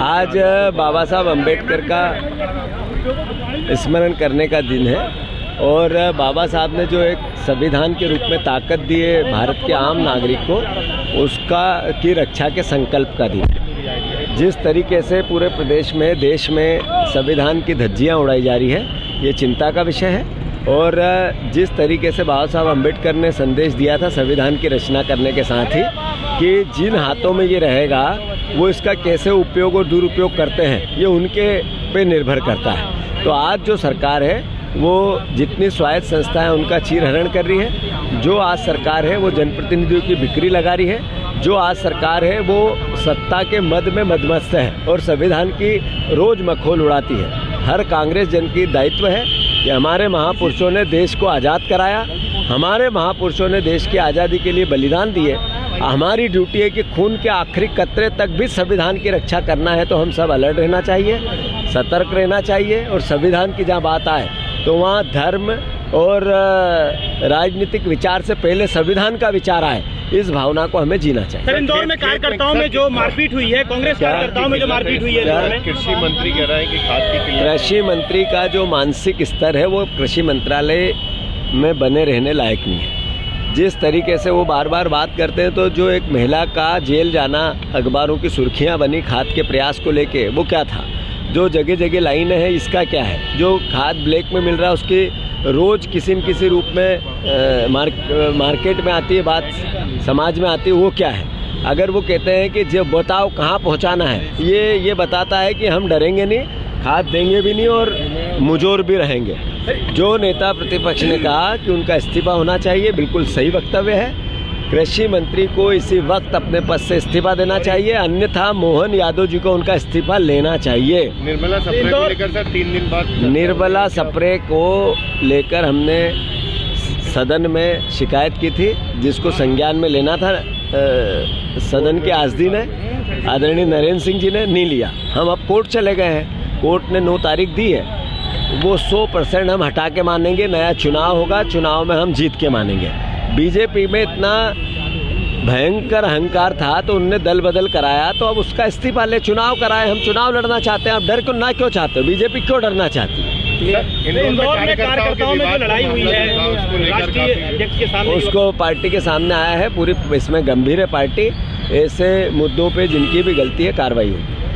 आज बाबा साहब अम्बेडकर का स्मरण करने का दिन है और बाबा साहब ने जो एक संविधान के रूप में ताकत दी है भारत के आम नागरिक को, उसका की रक्षा के संकल्प का दिन है। जिस तरीके से पूरे प्रदेश में, देश में संविधान की धज्जियां उड़ाई जा रही है, ये चिंता का विषय है। और जिस तरीके से बाबा साहब अम्बेडकर ने संदेश दिया था संविधान की रचना करने के साथ ही कि जिन हाथों में ये रहेगा वो इसका कैसे उपयोग और दुरुपयोग करते हैं, ये उनके पे निर्भर करता है। तो आज जो सरकार है वो जितनी स्वायत्त संस्थाएं उनका चीरहरण कर रही है, जो आज सरकार है वो जनप्रतिनिधियों की बिक्री लगा रही है, जो आज सरकार है वो सत्ता के मद में मदमस्त है और संविधान की रोज मखौल उड़ाती है। हर कांग्रेस जन की दायित्व है कि हमारे महापुरुषों ने देश को आज़ाद कराया, हमारे महापुरुषों ने देश की आज़ादी के लिए बलिदान दिए। हमारी ड्यूटी है कि खून के आखिरी कतरे तक भी संविधान की रक्षा करना है। तो हम सब अलर्ट रहना चाहिए, सतर्क रहना चाहिए और संविधान की जहाँ बात आए तो वहाँ धर्म और राजनीतिक विचार से पहले संविधान का विचार आए, इस भावना को हमें जीना चाहिए। सर, इंदौर में कार्यकर्ताओं में जो मारपीट हुई है, कांग्रेस कार्यकर्ताओं में जो मारपीट हुई है, कृषि मंत्री कह रहे हैं कि खाद की कृषि मंत्री का जो मानसिक स्तर है वो कृषि मंत्रालय में बने रहने लायक नहीं है। जिस तरीके से वो बार बार बात करते हैं, तो जो एक महिला का जेल जाना अखबारों की सुर्खियां बनी खाद के प्रयास को लेके, वो क्या था? जो जगह जगह लाइन है, इसका क्या है? जो खाद ब्लैक में मिल रहा है उसकी रोज़ किसी न किसी रूप में मार्केट में आती है, बात समाज में आती है, वो क्या है? अगर वो कहते हैं कि जब बताओ कहाँ पहुँचाना है, ये बताता है कि हम डरेंगे नहीं, खाद देंगे भी नहीं और मुजोर भी रहेंगे। जो नेता प्रतिपक्ष ने कहा कि उनका इस्तीफा होना चाहिए, बिल्कुल सही वक्तव्य है। कृषि मंत्री को इसी वक्त अपने पद से इस्तीफा देना चाहिए, अन्यथा मोहन यादव जी को उनका इस्तीफा लेना चाहिए। निर्मला सप्रे को लेकर सर 3 दिन बाद निर्मला सप्रे को लेकर हमने सदन में शिकायत की थी, जिसको संज्ञान में लेना था सदन के आज़दी ने, आदरणीय नरेंद्र सिंह जी ने नहीं लिया। हम अब कोर्ट चले गए हैं, कोर्ट ने 9 तारीख दी है, वो 100% हम हटा के मानेंगे। नया चुनाव होगा, चुनाव में हम जीत के मानेंगे। बीजेपी में इतना भयंकर अहंकार था तो उनने दल बदल कराया, तो अब उसका इस्तीफा ले, चुनाव कराए। हम चुनाव लड़ना चाहते हैं, आप डर क्यों चाहते हो? बीजेपी क्यों डरना चाहती है? इंदौर में कार्यकर्ताओं में जो लड़ाई हुई है राष्ट्रीय अध्यक्ष के सामने, उसको पार्टी के सामने आया है, पूरी इसमें गंभीर है पार्टी। ऐसे मुद्दों पे जिनकी भी गलती है कार्रवाई होगी।